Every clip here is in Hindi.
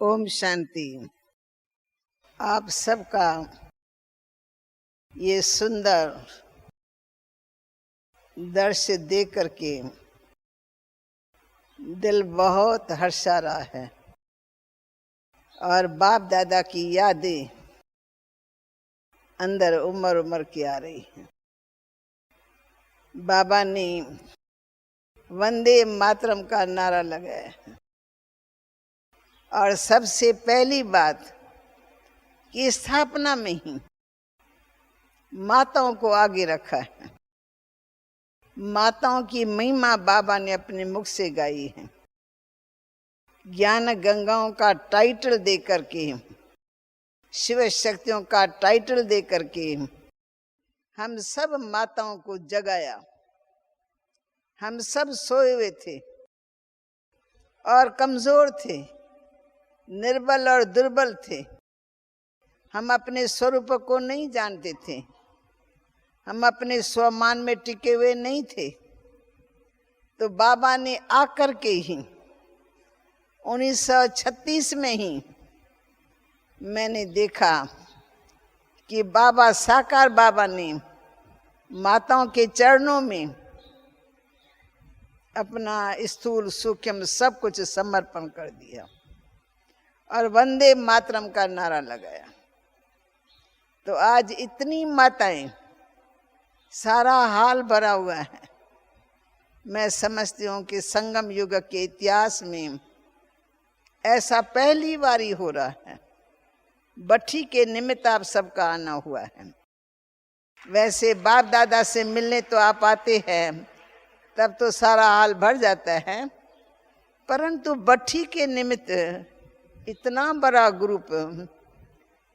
ओम शांति। आप सबका ये सुंदर दृश्य देख करके दिल बहुत हर्षा रहा है और बाप दादा की यादें अंदर उमर उमर की आ रही है। बाबा ने वंदे मातरम का नारा लगाया है और सबसे पहली बात कि स्थापना में ही माताओं को आगे रखा है। माताओं की महिमा बाबा ने अपने मुख से गाई है। ज्ञान गंगाओं का टाइटल दे करके, शिव शक्तियों का टाइटल दे करके हम सब माताओं को जगाया। हम सब सोए हुए थे और कमजोर थे, निर्बल और दुर्बल थे। हम अपने स्वरूप को नहीं जानते थे, हम अपने स्वमान में टिके हुए नहीं थे। तो बाबा ने आकर के ही 1936 में ही मैंने देखा कि बाबा साकार बाबा ने माताओं के चरणों में अपना स्थूल सूक्ष्म सब कुछ समर्पण कर दिया और वंदे मातरम का नारा लगाया। तो आज इतनी माताएं, सारा हाल भरा हुआ है। मैं समझती हूँ कि संगम युग के इतिहास में ऐसा पहली बारी हो रहा है। बट्ठी के निमित्त आप सबका आना हुआ है। वैसे बाप दादा से मिलने तो आप आते हैं, तब तो सारा हाल भर जाता है, परंतु बट्ठी के निमित्त इतना बड़ा ग्रुप,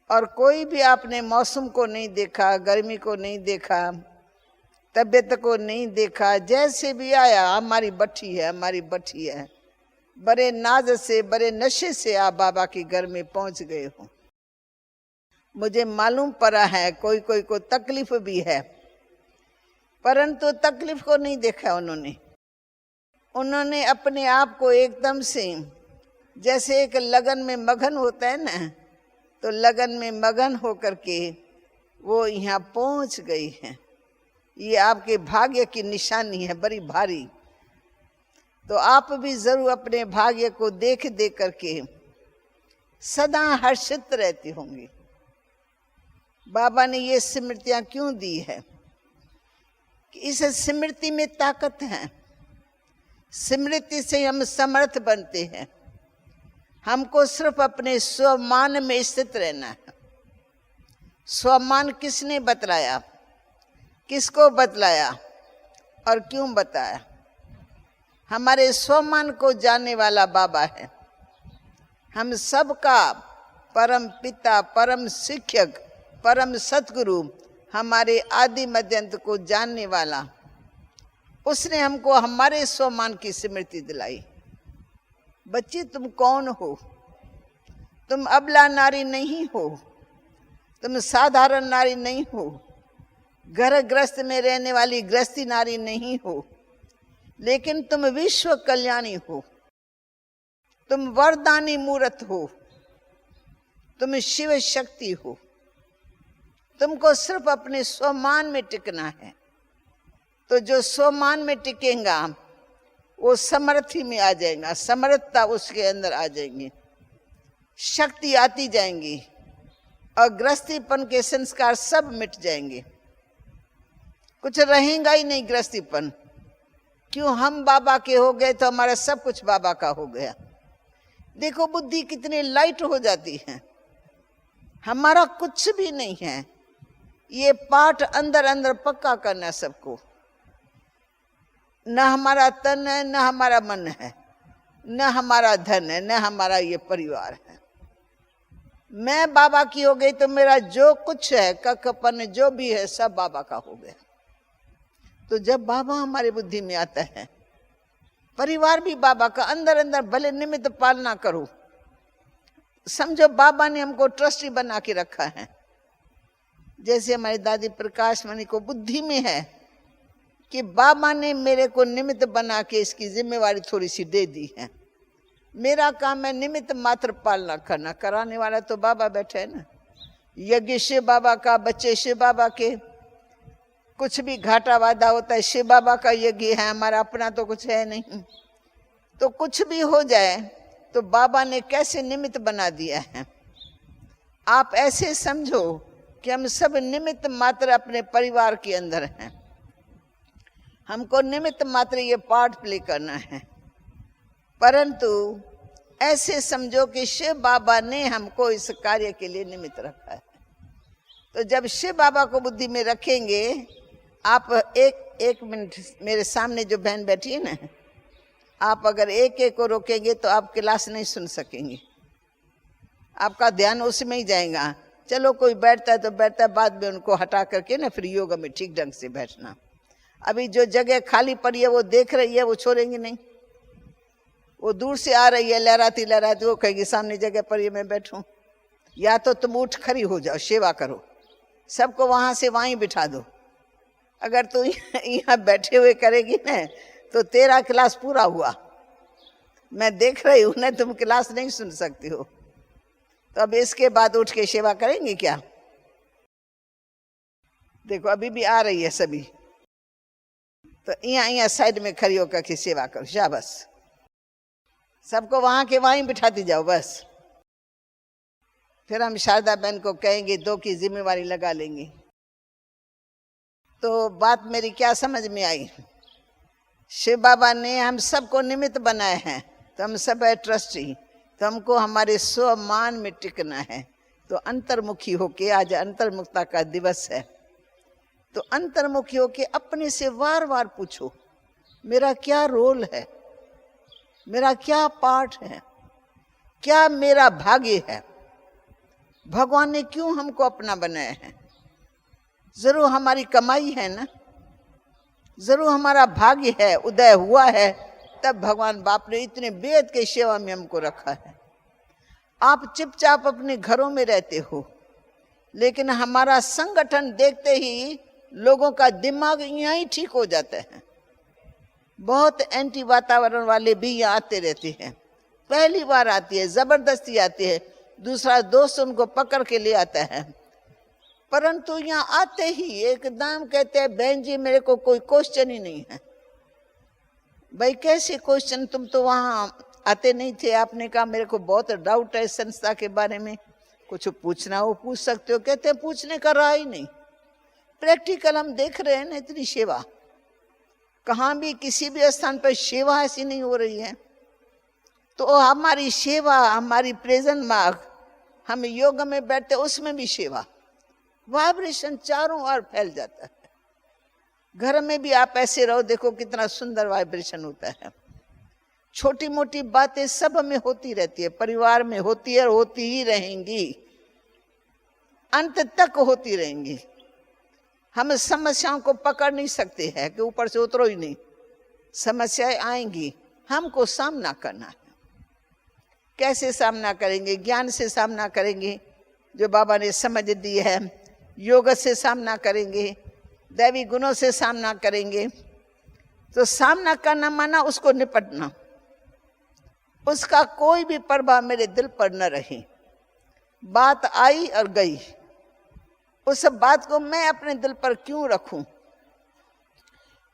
और कोई भी आपने मौसम को नहीं देखा, गर्मी को नहीं देखा, तबीयत को नहीं देखा, जैसे भी आया हमारी बट्ठी है, हमारी बट्ठी है। बड़े नाज से, बड़े नशे से आप बाबा के घर में पहुंच गए हो। मुझे मालूम पड़ा है कोई कोई को तकलीफ भी है, परंतु तकलीफ को नहीं देखा उन्होंने अपने आप को एकदम से, जैसे एक लगन में मगन होता है ना, तो लगन में मगन होकर के वो यहाँ पहुंच गई है। ये आपके भाग्य की निशानी है, बड़ी भारी। तो आप भी जरूर अपने भाग्य को देख देख करके सदा हर्षित रहती होंगी। बाबा ने ये स्मृतियां क्यों दी है कि इस स्मृति में ताकत है। स्मृति से हम समर्थ बनते हैं। हमको सिर्फ अपने स्वमान में स्थित रहना है। स्वमान किसने बतलाया, किसको बतलाया और क्यों बताया? हमारे स्वमान को जानने वाला बाबा है। हम सबका परम पिता, परम शिक्षक, परम सतगुरु, हमारे आदि मध्यंत को जानने वाला, उसने हमको हमारे स्वमान की स्मृति दिलाई। बच्ची, तुम कौन हो? तुम अबला नारी नहीं हो, तुम साधारण नारी नहीं हो, घर ग्रस्त में रहने वाली गृहस्थी नारी नहीं हो, लेकिन तुम विश्व कल्याणी हो। तुम वरदानी मूर्त हो, तुम शिव शक्ति हो। तुमको सिर्फ अपने स्वमान में टिकना है। तो जो स्वमान में टिकेगा वो समर्थी में आ जाएगा, समर्थता उसके अंदर आ जाएंगी, शक्ति आती जाएंगी और गृहस्थीपन के संस्कार सब मिट जाएंगे। कुछ रहेगा ही नहीं गृहस्थीपन। क्यों? हम बाबा के हो गए तो हमारा सब कुछ बाबा का हो गया। देखो बुद्धि कितनी लाइट हो जाती है। हमारा कुछ भी नहीं है। ये पाठ अंदर अंदर पक्का करना सबको। न हमारा तन है, न हमारा मन है, न हमारा धन है, न हमारा ये परिवार है। मैं बाबा की हो गई तो मेरा जो कुछ है, कखपन जो भी है, सब बाबा का हो गया। तो जब बाबा हमारी बुद्धि में आता है, परिवार भी बाबा का। अंदर अंदर भले निमित्त पालना करो, समझो बाबा ने हमको ट्रस्टी बना के रखा है। जैसे हमारी दादी प्रकाश मणि को बुद्धि में है कि बाबा ने मेरे को निमित्त बना के इसकी जिम्मेवारी थोड़ी सी दे दी है। मेरा काम है निमित्त मात्र पालना करना, कराने वाला तो बाबा बैठे है ना। यज्ञ शिव बाबा का, बच्चे शिव बाबा के, कुछ भी घाटा वादा होता है शिव बाबा का यज्ञ है, हमारा अपना तो कुछ है नहीं। तो कुछ भी हो जाए तो बाबा ने कैसे निमित्त बना दिया है। आप ऐसे समझो कि हम सब निमित्त मात्र अपने परिवार के अंदर हैं। हमको निमित्त मात्र ये पार्ट प्ले करना है, परंतु ऐसे समझो कि शिव बाबा ने हमको इस कार्य के लिए निमित्त रखा है। तो जब शिव बाबा को बुद्धि में रखेंगे, आप एक मिनट, मेरे सामने जो बहन बैठी है ना, आप अगर एक एक को रोकेंगे तो आप क्लास नहीं सुन सकेंगे, आपका ध्यान उसमें ही जाएगा। चलो कोई बैठता है तो बैठता है, बाद में उनको हटा करके ना फिर योग में ठीक ढंग से बैठना। अभी जो जगह खाली पड़ी है वो देख रही है, वो छोड़ेंगे नहीं। वो दूर से आ रही है लहराती लहराती, वो कहेगी सामने जगह पर ये मैं बैठूं। या तो तुम उठ खड़ी हो जाओ, सेवा करो, सबको वहां से वहीं बिठा दो। अगर तू यहाँ बैठे हुए करेगी ना तो तेरा क्लास पूरा हुआ। मैं देख रही हूं ना, तुम क्लास नहीं सुन सकती हो। तो अब इसके बाद उठ के सेवा करेंगे क्या? देखो अभी भी आ रही है सभी, तो यहाँ साइड में खड़ी होकर के सेवा करो, शाबाश। सबको वहां के वहीं बिठाती जाओ बस। फिर हम शारदा बहन को कहेंगे, 2 की जिम्मेवारी लगा लेंगे। तो बात मेरी क्या समझ में आई? शिव बाबा ने हम सबको निमित्त बनाए हैं, तो हम सब है ट्रस्टी, तो हमको हमारे स्वमान में टिकना है। तो अंतर्मुखी होके, आज अंतर्मुखता का दिवस है, तो अंतर्मुखी होके अपने से वार वार पूछो, मेरा क्या रोल है, मेरा क्या पार्ट है, क्या मेरा भाग्य है, भगवान ने क्यों हमको अपना बनाया है। जरूर हमारी कमाई है ना, जरूर हमारा भाग्य है, उदय हुआ है, तब भगवान बाप ने इतने बेद के सेवा में हमको रखा है। आप चुपचाप अपने घरों में रहते हो, लेकिन हमारा संगठन देखते ही लोगों का दिमाग यहाँ ही ठीक हो जाता है। बहुत एंटी वातावरण वाले भी यहाँ आते रहते हैं, पहली बार आती है, जबरदस्ती आती है, दूसरा दोस्त उनको पकड़ के ले आता है, परंतु यहाँ आते ही एकदम कहते हैं, बहन जी मेरे को कोई क्वेश्चन ही नहीं है। भाई कैसे क्वेश्चन, तुम तो वहाँ आते नहीं थे। आपने कहा मेरे को बहुत डाउट है संस्था के बारे में, कुछ पूछना हो पूछ सकते हो। कहते हैं पूछने का रहा ही नहीं, प्रैक्टिकल हम देख रहे हैं ना, इतनी सेवा कहाँ भी किसी भी स्थान पर सेवा ऐसी नहीं हो रही है। तो हमारी सेवा, हमारी प्रेजेंट मार्ग, हम योग में बैठते उसमें भी सेवा, वाइब्रेशन चारों ओर फैल जाता है। घर में भी आप ऐसे रहो, देखो कितना सुंदर वाइब्रेशन होता है। छोटी मोटी बातें सब में होती रहती है, परिवार में होती है और होती ही रहेंगी, अंत तक होती रहेंगी। हम समस्याओं को पकड़ नहीं सकते हैं कि ऊपर से उतरो ही नहीं, समस्याएं आएंगी, हमको सामना करना है। कैसे सामना करेंगे? ज्ञान से सामना करेंगे, जो बाबा ने समझ दी है, योग से सामना करेंगे, दैवी गुणों से सामना करेंगे। तो सामना करना माना उसको निपटना, उसका कोई भी प्रभाव मेरे दिल पर न रहे। बात आई और गई, उस बात को मैं अपने दिल पर क्यों रखूं?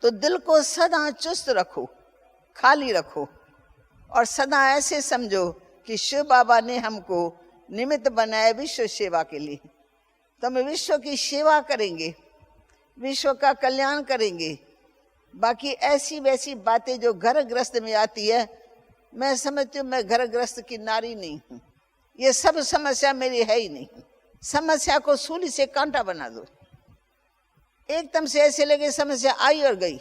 तो दिल को सदा चुस्त रखो, खाली रखो, और सदा ऐसे समझो कि शिव बाबा ने हमको निमित्त बनाया विश्व सेवा के लिए। तो हम विश्व की सेवा करेंगे, विश्व का कल्याण करेंगे। बाकी ऐसी वैसी बातें जो घर ग्रस्त में आती है, मैं समझती हूँ मैं घर ग्रस्त की नारी नहीं हूँ, ये सब समस्या मेरी है ही नहीं। समस्या को सूली से कांटा बना दो, एकदम से ऐसे लगे समस्या आई और गई।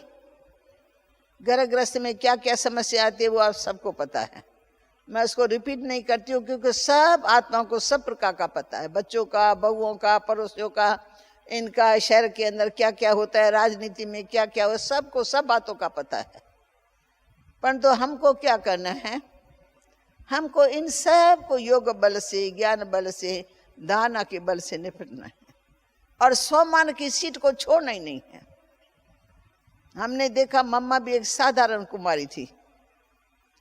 घर ग्रस्त में क्या क्या समस्या आती है वो आप सबको पता है, मैं उसको रिपीट नहीं करती हूँ, क्योंकि सब आत्माओं को सब प्रकार का पता है, बच्चों का, बहुओं का, पड़ोसियों का, इनका शहर के अंदर क्या क्या होता है, राजनीति में क्या क्या हो, सबको सब बातों का पता है। परंतु हमको क्या करना है? हमको इन सब को योग बल से, ज्ञान बल से, दाना के बल से निपटना है, और स्वमान की सीट को छोड़ना ही नहीं है। हमने देखा मम्मा भी एक साधारण कुमारी थी,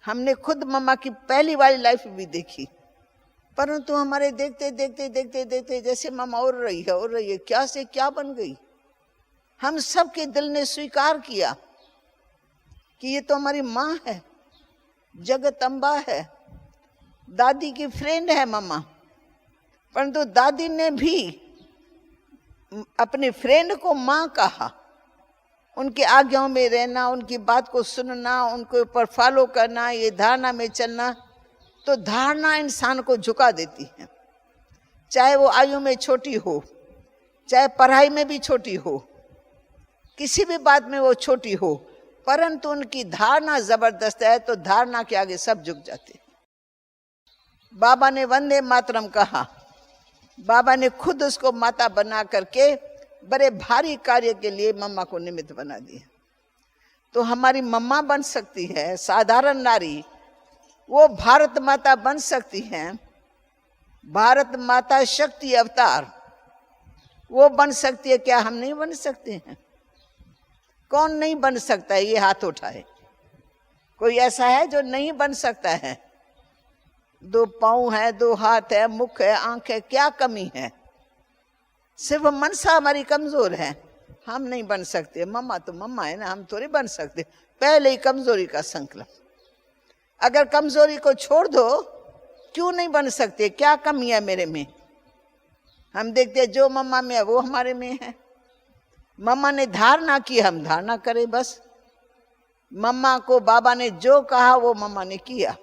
हमने खुद मम्मा की पहली वाली लाइफ भी देखी, परंतु हमारे देखते देखते देखते देखते जैसे मम्मा उड़ रही है, क्या से क्या बन गई। हम सबके दिल ने स्वीकार किया कि ये तो हमारी माँ है, जगत अम्बा है, दादी की फ्रेंड है मम्मा। परंतु दादी ने भी अपनी फ्रेंड को माँ कहा। उनके आज्ञाओं में रहना, उनकी बात को सुनना, उनके ऊपर फॉलो करना, ये धारणा में चलना, तो धारणा इंसान को झुका देती है। चाहे वो आयु में छोटी हो, चाहे पढ़ाई में भी छोटी हो, किसी भी बात में वो छोटी हो, परंतु उनकी धारणा जबरदस्त है तो धारणा के आगे सब झुक जाते। बाबा ने वंदे मातरम कहा, बाबा ने खुद उसको माता बना करके बड़े भारी कार्य के लिए मम्मा को निमित्त बना दिया। तो हमारी मम्मा बन सकती है, साधारण नारी, वो भारत माता बन सकती है, भारत माता शक्ति अवतार वो बन सकती है। क्या हम नहीं बन सकते हैं? कौन नहीं बन सकता है? ये हाथ उठाए। कोई ऐसा है जो नहीं बन सकता है? 2 पाँव है, 2 हाथ है, मुख है, आंख है, क्या कमी है? सिर्फ मनसा हमारी कमजोर है, हम नहीं बन सकते। मम्मा तो मम्मा है ना, हम थोड़ी बन सकते। पहले ही कमजोरी का संकल्प। अगर कमजोरी को छोड़ दो, क्यों नहीं बन सकते? क्या कमी है मेरे में? हम देखते हैं जो मम्मा में है वो हमारे में है। मम्मा ने धारणा की, हम धारणा करें बस। मम्मा को बाबा ने जो कहा वो मम्मा ने किया।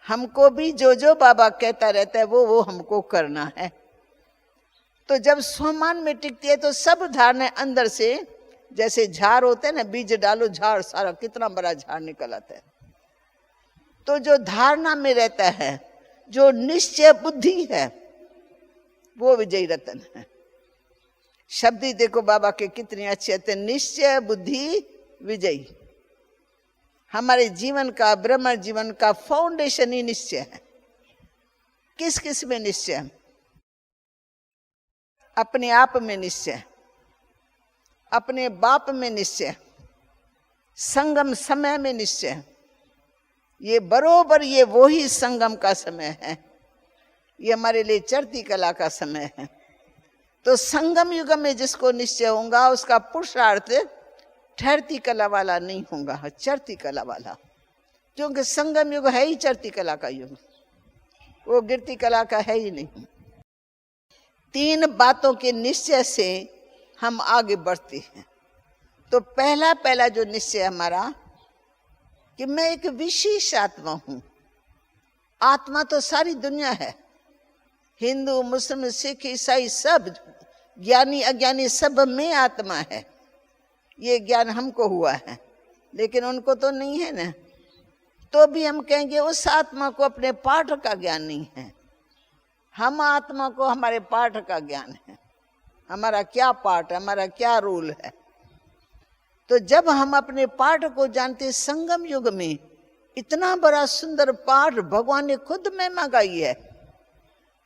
हमको भी जो जो बाबा कहता रहता है वो हमको करना है। तो जब स्वमान में टिकती है तो सब धारणाएं अंदर से, जैसे झाड़ होते हैं ना, बीज डालो झाड़, सारा कितना बड़ा झाड़ निकल आता है। तो जो धारणा में रहता है, जो निश्चय बुद्धि है, वो विजयी रतन है। शब्द ही देखो बाबा के कितने अच्छे आते हैं, निश्चय बुद्धि विजयी। हमारे जीवन का, ब्रह्म जीवन का फाउंडेशन ही निश्चय है। किस किस में निश्चय? अपने आप में निश्चय, अपने बाप में निश्चय, संगम समय में निश्चय। ये बरोबर ये वो ही संगम का समय है, ये हमारे लिए चढ़ती कला का समय है। तो संगम युग में जिसको निश्चय होगा उसका पुरुषार्थ ठहरती कला वाला नहीं होगा, चढ़ती कला वाला। क्योंकि संगम युग है ही चढ़ती कला का युग, वो गिरती कला का है ही नहीं। 3 बातों के निश्चय से हम आगे बढ़ते हैं। तो पहला जो निश्चय हमारा कि मैं एक विशेष आत्मा हूं। आत्मा तो सारी दुनिया है, हिंदू, मुस्लिम, सिख, ईसाई, सब ज्ञानी अज्ञानी सब में आत्मा है। ये ज्ञान हमको हुआ है, लेकिन उनको तो नहीं है ना। तो भी हम कहेंगे उस आत्मा को अपने पाठ का ज्ञान नहीं है। हम आत्मा को हमारे पाठ का ज्ञान है, हमारा क्या पाठ है, हमारा क्या रोल है। तो जब हम अपने पाठ को जानते, संगम युग में इतना बड़ा सुंदर पाठ भगवान ने खुद महिमा गाई है।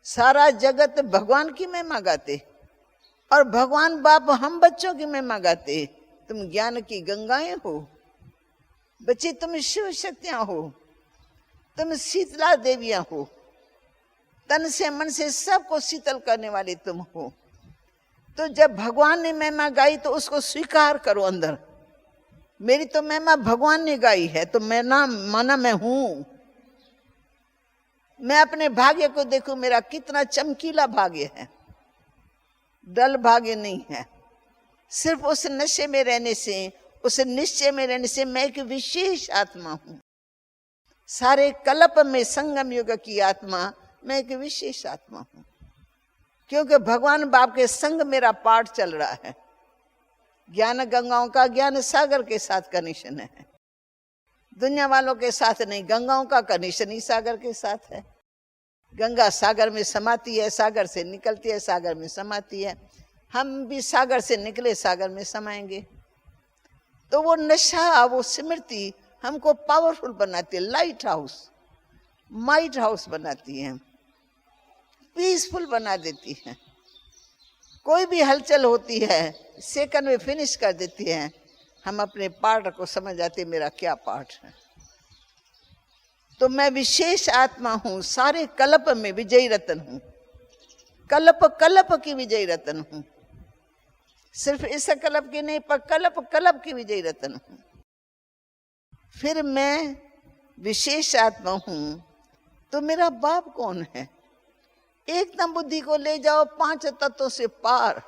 सारा जगत भगवान की महिमा गाते और भगवान बाप हम बच्चों की महिमा गाते। तुम ज्ञान की गंगाएं हो बच्चे, तुम शिव शक्तियां हो, तुम शीतला देवियां हो, तन से मन से सबको शीतल करने वाले तुम हो। तो जब भगवान ने महिमा गाई तो उसको स्वीकार करो अंदर। मेरी तो महिमा भगवान ने गाई है, तो मैं ना माना मैं हूं। मैं अपने भाग्य को देखूं, मेरा कितना चमकीला भाग्य है, डल भाग्य नहीं है। सिर्फ उस नशे में रहने से, उस निश्चय में रहने से मैं एक विशेष आत्मा हूं। सारे कल्प में संगम युग की आत्मा, मैं एक विशेष आत्मा हूं। क्योंकि भगवान बाप के संग मेरा पाठ चल रहा है। ज्ञान गंगाओं का, ज्ञान सागर के साथ कनेक्शन है, दुनिया वालों के साथ नहीं। गंगाओं का कनेक्शन ही सागर के साथ है। गंगा सागर में समाती है, सागर से निकलती है, सागर में समाती है। हम भी सागर से निकले, सागर में समाएंगे। तो वो नशा, वो स्मृति हमको पावरफुल बनाती है। लाइट हाउस, माइट हाउस बनाती है, पीसफुल बना देती है। कोई भी हलचल होती है सेकंड में फिनिश कर देती है। हम अपने पाठ को समझ आते, मेरा क्या पाठ है। तो मैं विशेष आत्मा हूं, सारे कल्प में विजयी रतन हूं, कल्प कल्प की विजयी रतन हूं, सिर्फ इस कल्प की नहीं पर कल्प कल्प की विजयी रतन हूं। फिर मैं विशेष आत्मा हूं तो मेरा बाप कौन है? एकदम बुद्धि को ले जाओ 5 तत्वों से पार,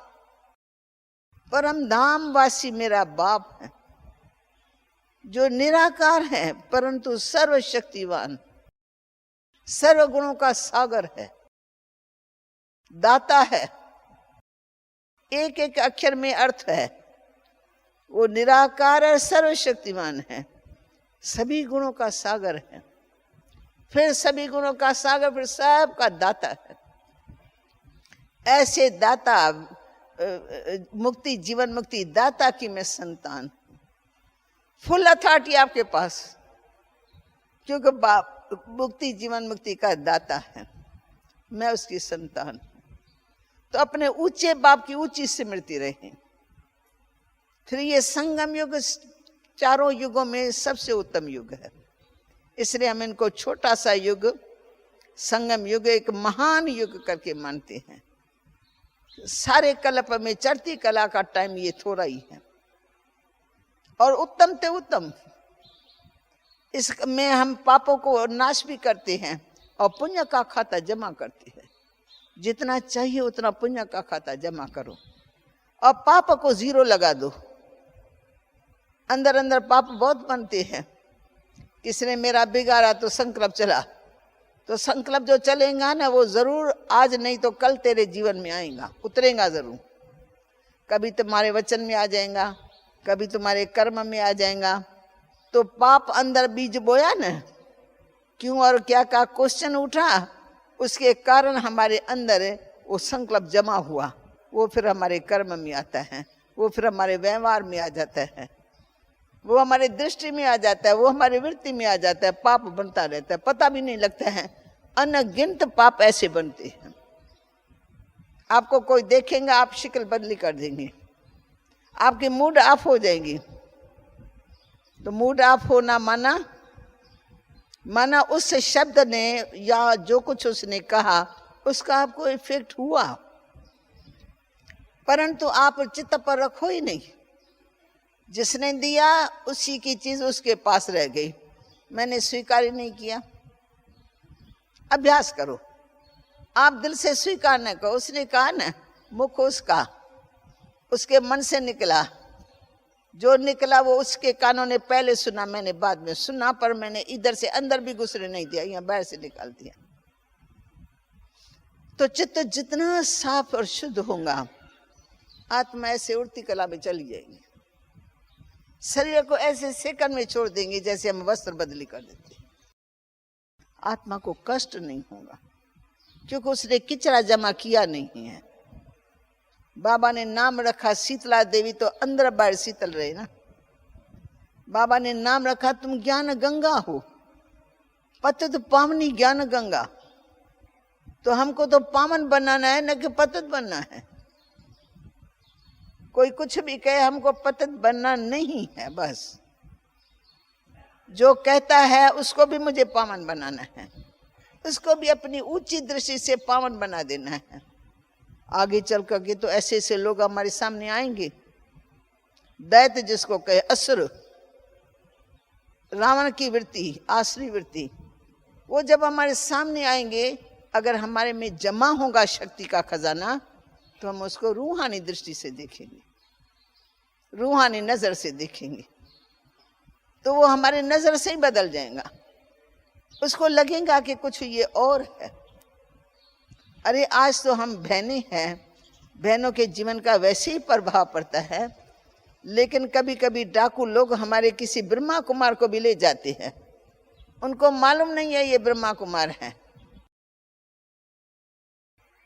परम धाम वासी मेरा बाप है, जो निराकार है परंतु सर्वशक्तिवान, सर्व गुणों का सागर है, दाता है, एक एक अक्षर में अर्थ है। वो निराकार और सर्वशक्तिमान है, सभी गुणों का सागर है, फिर सभी गुणों का सागर, फिर सब का दाता है। ऐसे दाता, मुक्ति, जीवन मुक्ति दाता की मैं संतान, फुल अथॉरिटी आपके पास, क्योंकि बाप मुक्ति जीवन मुक्ति का दाता है, मैं उसकी संतान। तो अपने ऊंचे बाप की ऊंची स्मृति रहे। फिर ये संगम युग चारों युगों में सबसे उत्तम युग है, इसलिए हम इनको छोटा सा युग, संगम युग, एक महान युग करके मानते हैं। सारे कल्प में चढ़ती कला का टाइम ये थोड़ा ही है, और उत्तम ते उत्तम। इसमें हम पापों को नाश भी करते हैं और पुण्य का खाता जमा करते हैं। जितना चाहिए उतना पुण्य का खाता जमा करो और पाप को 0 लगा दो। अंदर अंदर पाप बहुत बनते हैं। किसने मेरा बिगाड़ा तो संकल्प चला, तो संकल्प जो चलेगा ना वो जरूर आज नहीं तो कल तेरे जीवन में आएगा, उतरेगा जरूर। कभी तुम्हारे वचन में आ जाएगा, कभी तुम्हारे कर्म में आ जाएगा। तो पाप अंदर बीज बोया ना, क्यों और क्या का क्वेश्चन उठा, उसके कारण हमारे अंदर वो संकल्प जमा हुआ, वो फिर हमारे कर्म में आता है, वो फिर हमारे व्यवहार में आ जाता है, वो हमारे दृष्टि में आ जाता है, वो हमारे वृत्ति में आ जाता है। पाप बनता रहता है, पता भी नहीं लगता है। अनगिनत पाप ऐसे बनते हैं। आपको कोई देखेंगे आप शक्ल बदली कर देंगे, आपकी मूड ऑफ हो जाएगी। तो मूड ऑफ होना माना उस शब्द ने या जो कुछ उसने कहा उसका आपको इफेक्ट हुआ, परंतु आप चित्त पर रखो ही नहीं। जिसने दिया उसी की चीज उसके पास रह गई, मैंने स्वीकार ही नहीं किया। अभ्यास करो, आप दिल से स्वीकार न करो। उसने कहा ना, मुख उसका, उसके मन से निकला, जो निकला वो उसके कानों ने पहले सुना, मैंने बाद में सुना, पर मैंने इधर से अंदर भी घुसने नहीं दिया, यहाँ बाहर से निकाल दिया। तो चित्त जितना साफ और शुद्ध होगा, आत्मा ऐसे उड़ती कला में चली जाएगी। शरीर को ऐसे सेकंड में छोड़ देंगे जैसे हम वस्त्र बदली कर देते। आत्मा को कष्ट नहीं होगा, क्योंकि उसने किचरा जमा किया नहीं है। बाबा ने नाम रखा शीतला देवी, तो अंदर बाहर शीतल रहे ना। बाबा ने नाम रखा तुम ज्ञान गंगा हो, पतित पावनी ज्ञान गंगा। तो हमको तो पावन बनाना है, न कि पतित बनना है। कोई कुछ भी कहे, हमको पतित बनना नहीं है। बस जो कहता है उसको भी मुझे पावन बनाना है, उसको भी अपनी ऊंची दृष्टि से पावन बना देना है। आगे चल करके तो ऐसे ऐसे लोग हमारे सामने आएंगे, दैत्य जिसको कहे, असुर, रावण की वृत्ति, आसुरी वृत्ति, वो जब हमारे सामने आएंगे, अगर हमारे में जमा होगा शक्ति का खजाना, तो हम उसको रूहानी दृष्टि से देखेंगे, रूहानी नजर से देखेंगे। तो वो हमारे नजर से ही बदल जाएगा। उसको लगेगा कि कुछ ये और है। अरे आज तो हम बहनें हैं, बहनों के जीवन का वैसे ही प्रभाव पड़ता है, लेकिन कभी कभी डाकू लोग हमारे किसी ब्रह्मा कुमार को भी ले जाते हैं। उनको मालूम नहीं है ये ब्रह्मा कुमार है,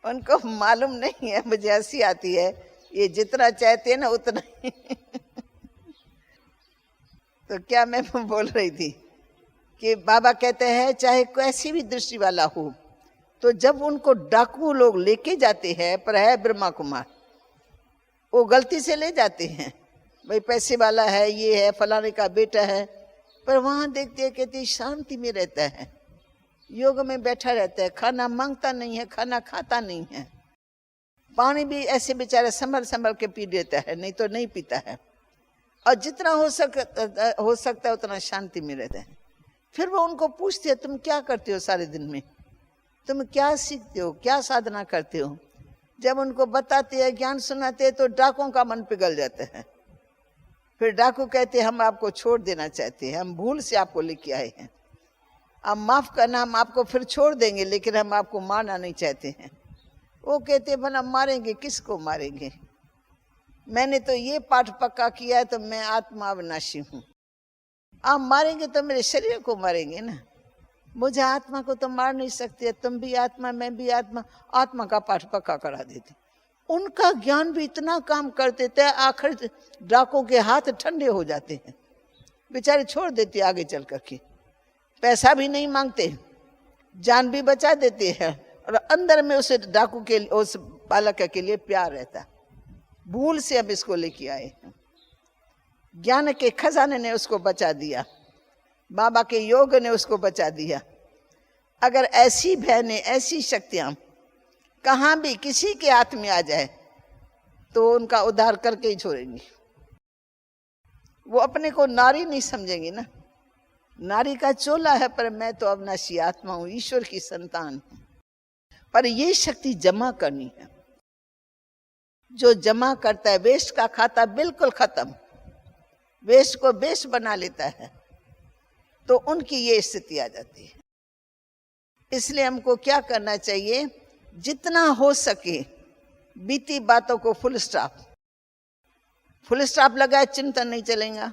उनको मालूम नहीं है। मुझे हंसी आती है, ये जितना चाहते हैं ना उतना ही तो क्या मैं बोल रही थी कि बाबा कहते हैं चाहे कैसी भी दृष्टि वाला हो, तो जब उनको डाकू लोग लेके जाते हैं, पर है ब्रह्मा कुमार, वो गलती से ले जाते हैं, भाई पैसे वाला है, ये है, फलाने का बेटा है, पर वहां देखते हैं, कहते शांति में रहता है, योग में बैठा रहता है, खाना मांगता नहीं है, खाना खाता नहीं है, पानी भी ऐसे बेचारे संभल संभल के पी लेता है, नहीं तो नहीं पीता है, और जितना हो सकता है उतना शांति में रहता है। फिर वो उनको पूछते हैं, तुम क्या करते हो सारे दिन में, तुम क्या सीखते हो, क्या साधना करते हो। जब उनको बताते हैं, ज्ञान सुनाते हैं, तो डाकुओं का मन पिघल जाता है। फिर डाकू कहते हैं, हम आपको छोड़ देना चाहते हैं, हम भूल से आपको लेके आए हैं, अब माफ करना, हम आपको फिर छोड़ देंगे, लेकिन हम आपको मारना नहीं चाहते हैं। वो कहते हैं, भला मारेंगे, किसको मारेंगे, मैंने तो ये पाठ पक्का किया है, तो मैं आत्मा अविनाशी हूँ, आप मारेंगे तो मेरे शरीर को मारेंगे ना, मुझे आत्मा को तो मार नहीं सकते, तुम भी आत्मा, मैं भी आत्मा, आत्मा का पाठ पक्का करा देते। उनका ज्ञान भी इतना काम कर देता है, आखिर डाकों के हाथ ठंडे हो जाते हैं, बेचारे छोड़ देते आगे चल करके, पैसा भी नहीं मांगते, जान भी बचा देते हैं, और अंदर में उस डाकू के, उस बालक के लिए प्यार रहता। भूल से अब इसको लेके आए हैं, ज्ञान के खजाने ने उसको बचा दिया, बाबा के योग ने उसको बचा दिया। अगर ऐसी बहनें, ऐसी शक्तियां कहाँ भी किसी के हाथ में आ जाए, तो उनका उद्धार करके ही छोड़ेंगी। वो अपने को नारी नहीं समझेंगी ना, नारी का चोला है, पर मैं तो अविनाशी आत्मा हूं, ईश्वर की संतान हूं। पर ये शक्ति जमा करनी है, जो जमा करता है, वेस्ट का खाता बिल्कुल खत्म, वेस्ट को बेस्ट बना लेता है, तो उनकी ये स्थिति आ जाती है। इसलिए हमको क्या करना चाहिए, जितना हो सके बीती बातों को फुल स्टॉप लगाए, चिंतन नहीं चलेगा।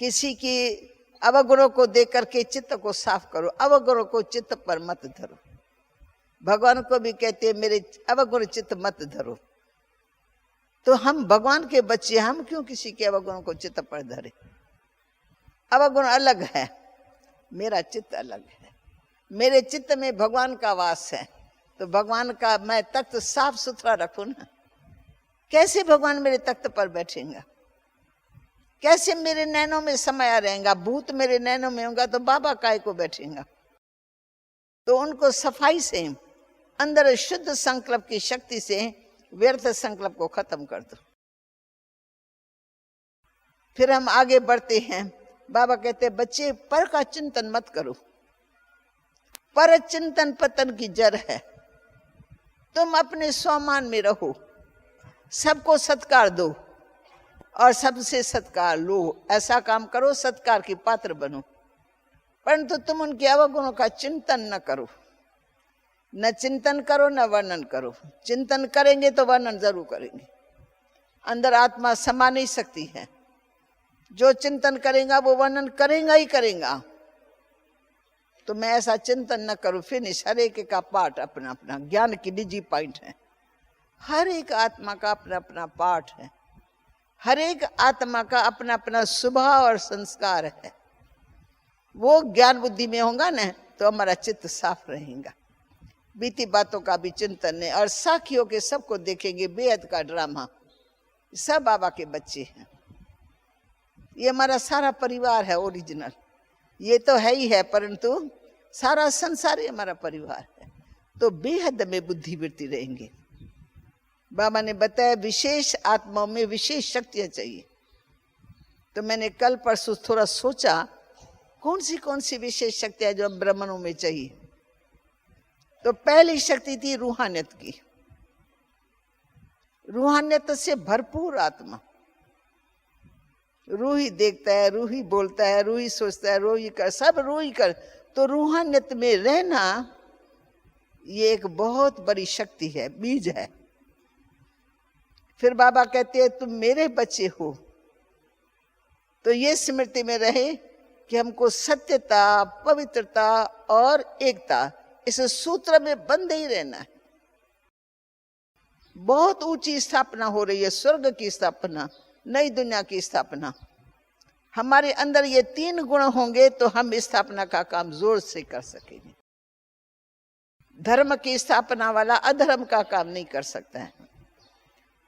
किसी की अवगुणों को देख करके चित्त को साफ करो, अवगुणों को चित्त पर मत धरो। भगवान को भी कहते हैं, मेरे अवगुण चित्त मत धरो। तो हम भगवान के बच्चे, हम क्यों किसी के अवगुणों को चित्त पर धरे। अवगुण अलग है, मेरा चित्त अलग है, मेरे चित्त में भगवान का वास है, तो भगवान का मैं तख्त साफ सुथरा रखूं ना। कैसे भगवान मेरे तख्त पर बैठेगा, कैसे मेरे नैनों में समाया रहेगा। भूत मेरे नैनों में होगा तो बाबा काय को बैठेगा। तो उनको सफाई से, अंदर शुद्ध संकल्प की शक्ति से व्यर्थ संकल्प को खत्म कर दो। फिर हम आगे बढ़ते हैं। बाबा कहते हैं, बच्चे पर का चिंतन मत करो, पर चिंतन पतन की जड़ है। तुम अपने स्वमान में रहो, सबको सत्कार दो और सबसे सत्कार लो। ऐसा काम करो, सत्कार की पात्र बनो, परंतु तुम उनके अवगुणों का चिंतन न करो। न चिंतन करो, न वर्णन करो। चिंतन करेंगे तो वर्णन जरूर करेंगे, अंदर आत्मा समा नहीं सकती है। जो चिंतन करेगा वो वर्णन करेगा ही करेगा। तो मैं ऐसा चिंतन न करूं। फिनिश। हर एक का पाठ अपना अपना, ज्ञान की निजी पॉइंट है। हर एक आत्मा का अपना अपना पाठ है, हर एक आत्मा का अपना अपना स्वभाव और संस्कार है। वो ज्ञान बुद्धि में होगा ना, तो हमारा चित्त साफ रहेगा। बीती बातों का भी चिंतन है, और साखियों के सबको देखेंगे। बेहद का ड्रामा, सब बाबा के बच्चे हैं। ये हमारा सारा परिवार है ओरिजिनल। ये तो है ही है, परंतु सारा संसार ही हमारा परिवार है। तो बेहद में बुद्धि वृत्ति रहेंगे। बाबा ने बताया, विशेष आत्माओं में विशेष शक्तियां चाहिए। तो मैंने कल परसों थोड़ा सोचा, कौन सी विशेष शक्तियां जो हम ब्राह्मणों में चाहिए। तो पहली शक्ति थी रूहानियत की। रूहानियत से भरपूर आत्मा। रूह ही देखता है, रूह ही बोलता है, रूह ही सोचता है, रूह ही कर, सब रूह ही कर। तो रूहानियत में रहना ये एक बहुत बड़ी शक्ति है, बीज है। फिर बाबा कहते हैं, तुम मेरे बच्चे हो। तो ये स्मृति में रहे कि हमको सत्यता, पवित्रता और एकता, इस सूत्र में बंधे ही रहना है। बहुत ऊंची स्थापना हो रही है, स्वर्ग की स्थापना, नई दुनिया की स्थापना। हमारे अंदर ये 3 गुण होंगे तो हम स्थापना का काम जोर से कर सकेंगे। धर्म की स्थापना वाला अधर्म का काम नहीं कर सकता है।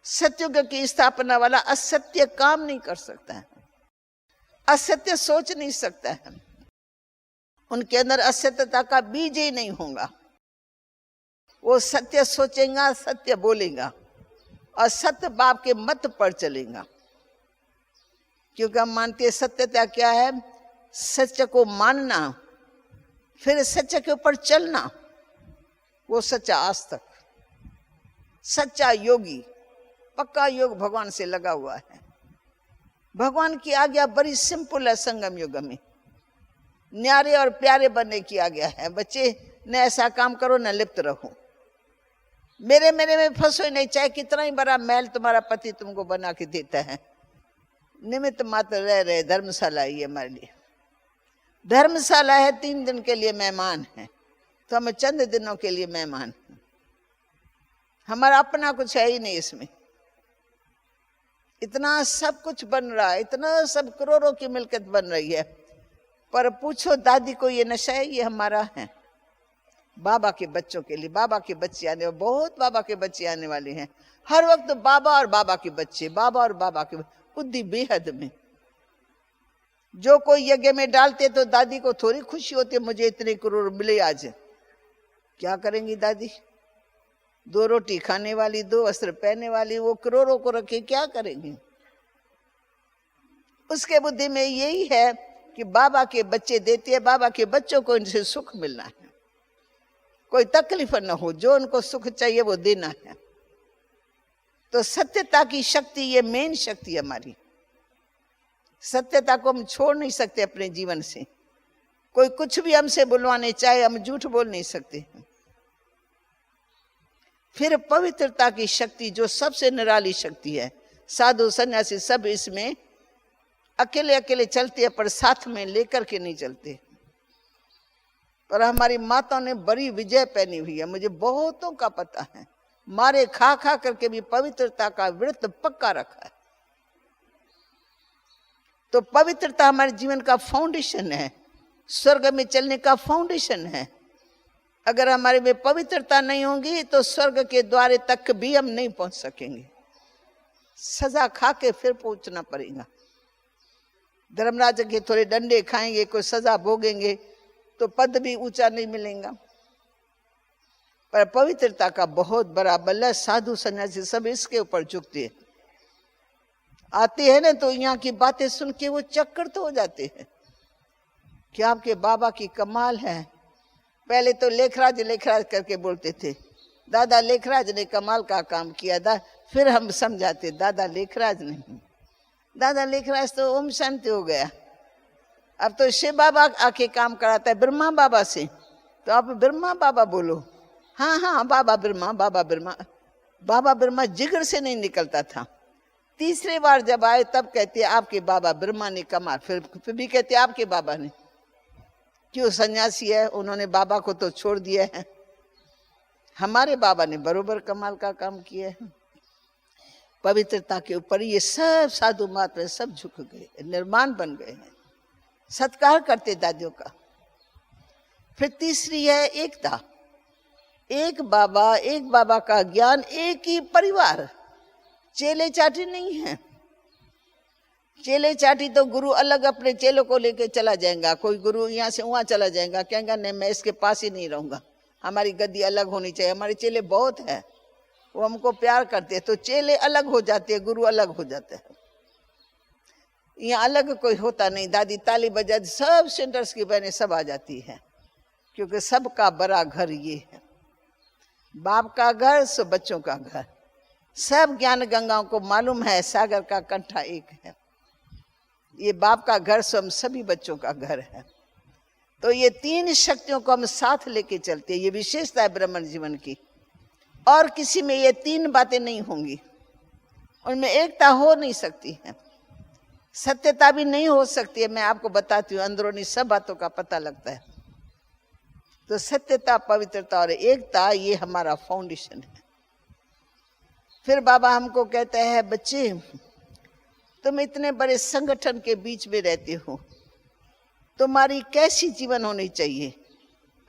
सत्युग की स्थापना वाला असत्य काम नहीं कर सकता है। असत्य सोच नहीं सकता है, उनके अंदर असत्यता का बीज ही नहीं होगा। वो सत्य सोचेगा, सत्य बोलेगा और सत्य बाप के मत पर चलेगा। क्योंकि हम मानते हैं सत्यता क्या है? सत्य को मानना, फिर सत्य के ऊपर चलना। वो सच्चा आज तक, सच्चा योगी, पक्का योग भगवान से लगा हुआ है। भगवान की आज्ञा बड़ी सिंपल है। संगम युग में न्यारे और प्यारे बनने की आज्ञा है। बच्चे न ऐसा काम करो, न लिप्त रहो, मेरे में फंसो नहीं। चाहे कितना ही बड़ा महल तुम्हारा पति तुमको बना के देता है, निमित्त मात्र रह रहे। धर्मशाला ये हमारे लिए धर्मशाला है, 3 दिन के लिए मेहमान है, तो हम चंद दिनों के लिए मेहमान हैं। हमारा अपना कुछ है ही नहीं इसमें। इतना सब कुछ बन रहा है, इतना सब करोड़ों की मिलकत बन रही है, पर पूछो दादी को ये नशा है? ये हमारा है। बाबा के बच्चों के लिए, बाबा के बच्चे आने, बहुत बाबा के बच्चे आने वाले हैं। हर वक्त बाबा और बाबा के बच्चे, बाबा और बाबा के बुद्धि बेहद में। जो कोई यज्ञ में डालते तो दादी को थोड़ी खुशी होती है, मुझे इतने करोड़ मिले आज। क्या करेंगी दादी? 2 रोटी खाने वाली, 2 वस्त्र पहनने वाली, वो करोड़ों को रखे क्या करेंगी? उसके बुद्धि में यही है कि बाबा के बच्चे देते हैं, बाबा के बच्चों को इनसे सुख मिलना है, कोई तकलीफ न हो, जो उनको सुख चाहिए वो देना है। तो सत्यता की शक्ति, ये मेन शक्ति है हमारी। सत्यता को हम छोड़ नहीं सकते अपने जीवन से। कोई कुछ भी हमसे बुलवाने चाहे, हम झूठ बोल नहीं सकते। फिर पवित्रता की शक्ति, जो सबसे निराली शक्ति है। साधु सन्यासी सब इसमें अकेले अकेले चलते हैं, पर साथ में लेकर के नहीं चलते। पर हमारी माताओं ने बड़ी विजय पहनी हुई है, मुझे बहुतों का पता है। मारे खा खा करके भी पवित्रता का व्रत पक्का रखा है। तो पवित्रता हमारे जीवन का फाउंडेशन है, स्वर्ग में चलने का फाउंडेशन है। अगर हमारे में पवित्रता नहीं होगी तो स्वर्ग के द्वार तक भी हम नहीं पहुंच सकेंगे। सजा खा के फिर पहुंचना पड़ेगा। धर्मराज के थोड़े डंडे खाएंगे, कोई सजा भोगेंगे तो पद भी ऊंचा नहीं मिलेगा। पर पवित्रता का बहुत बड़ा बल है। साधु सन्यासी सब इसके ऊपर झुकते हैं। आते हैं ना तो यहाँ की बातें सुन के वो चक्कर तो हो जाते हैं कि आपके बाबा की कमाल है। पहले तो लेखराज लेखराज करके बोलते थे, दादा लेखराज ने कमाल का काम किया था। फिर हम समझाते, दादा लेखराज नहीं, दादा लेखराज तो ओम शांति हो गया। अब तो शिव बाबा आके काम कराता है ब्रह्मा बाबा से, तो आप ब्रह्मा बाबा बोलो। हाँ हाँ बाबा ब्रह्मा, बाबा ब्रह्मा। बाबा ब्रह्मा जिगर से नहीं निकलता था। तीसरे बार जब आए तब कहते आपके बाबा ब्रह्मा ने कमाल। फिर भी कहते आपके बाबा ने। क्यों? सन्यासी है, उन्होंने बाबा को तो छोड़ दिया है। हमारे बाबा ने बरोबर कमाल का काम किया है। पवित्रता के ऊपर ये सब साधु महात्मा सब झुक गए, निर्माण बन गए हैं, सत्कार करते दादियों का। फिर तीसरी है एकता। एक बाबा का ज्ञान, एक ही परिवार। चेले चाटी नहीं है। चेले चाटी तो गुरु अलग अपने चेलों को लेके चला जाएगा। कोई गुरु यहाँ से वहां चला जाएगा, कहेगा नहीं मैं इसके पास ही नहीं रहूंगा, हमारी गद्दी अलग होनी चाहिए। हमारे चेले बहुत है, वो हमको प्यार करते हैं, तो चेले अलग हो जाते हैं, गुरु अलग हो जाते हैं। यहाँ अलग कोई होता नहीं। दादी ताली बजा, सब सेंटर्स की बहनें सब आ जाती है, क्योंकि सबका बड़ा घर ये है। बाप का घर सो बच्चों का घर। सब ज्ञान गंगाओं को मालूम है सागर का कंठा एक है। ये बाप का घर सो हम सभी बच्चों का घर है। तो ये 3 शक्तियों को हम साथ लेके चलते हैं। ये विशेषता है ब्राह्मण जीवन की। और किसी में ये 3 बातें नहीं होंगी, उनमें एकता हो नहीं सकती है, सत्यता भी नहीं हो सकती है। मैं आपको बताती हूँ, अंदरूनी सब बातों का पता लगता है। तो सत्यता, पवित्रता और एकता ये हमारा फाउंडेशन है। फिर बाबा हमको कहते हैं, बच्चे तुम इतने बड़े संगठन के बीच में रहते हो, तुम्हारी कैसी जीवन होनी चाहिए?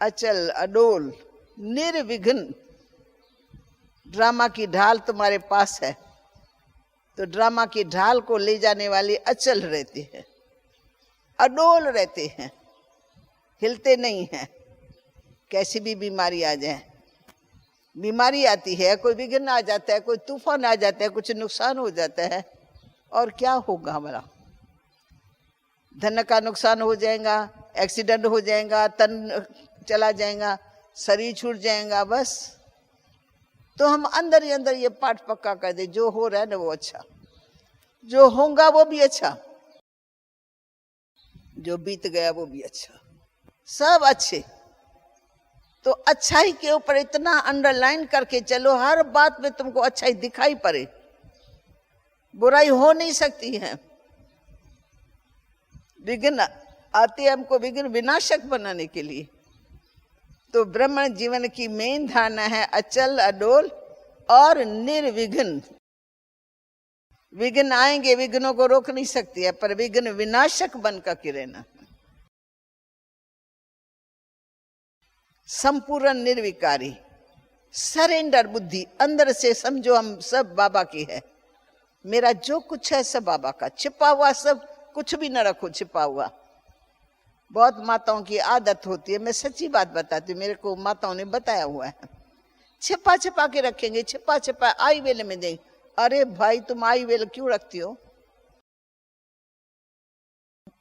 अचल, अडोल, निर्विघ्न। ड्रामा की ढाल तुम्हारे पास है, तो ड्रामा की ढाल को ले जाने वाले अचल रहते हैं। अडोल रहते हैं, हिलते नहीं हैं। कैसी भी बीमारी आ जाए, बीमारी आती है, कोई विघ्न आ जाता है, कोई तूफान आ जाता है, कुछ नुकसान हो जाता है, और क्या होगा हमारा? धन का नुकसान हो जाएगा, एक्सीडेंट हो जाएगा, तन चला जाएगा, शरीर छूट जाएगा, बस। तो हम अंदर ही अंदर ये पाठ पक्का कर दे, जो हो रहा है ना वो अच्छा, जो होगा वो भी अच्छा, जो बीत गया वो भी अच्छा, सब अच्छे। तो अच्छाई के ऊपर इतना अंडरलाइन करके चलो, हर बात में तुमको अच्छाई दिखाई पड़े, बुराई हो नहीं सकती है। विघ्न आते हमको विघ्न विनाशक बनाने के लिए। तो ब्राह्मण जीवन की मेन धारणा है अचल, अडोल और निर्विघ्न। विघ्न आएंगे, विघ्नों को रोक नहीं सकती है, पर विघ्न विनाशक बनकर के रहना। संपूर्ण निर्विकारी, सरेंडर बुद्धि, अंदर से समझो हम सब बाबा की है। मेरा जो कुछ है सब बाबा का, छिपा हुआ सब कुछ भी न रखो छिपा हुआ। बहुत माताओं की आदत होती है, मैं सच्ची बात बताती हूँ, मेरे को माताओं ने बताया हुआ है, छिपा छिपा के रखेंगे, छिपा छिपा आई वेल में देंगे। अरे भाई तुम आई वेल क्यों रखती हो?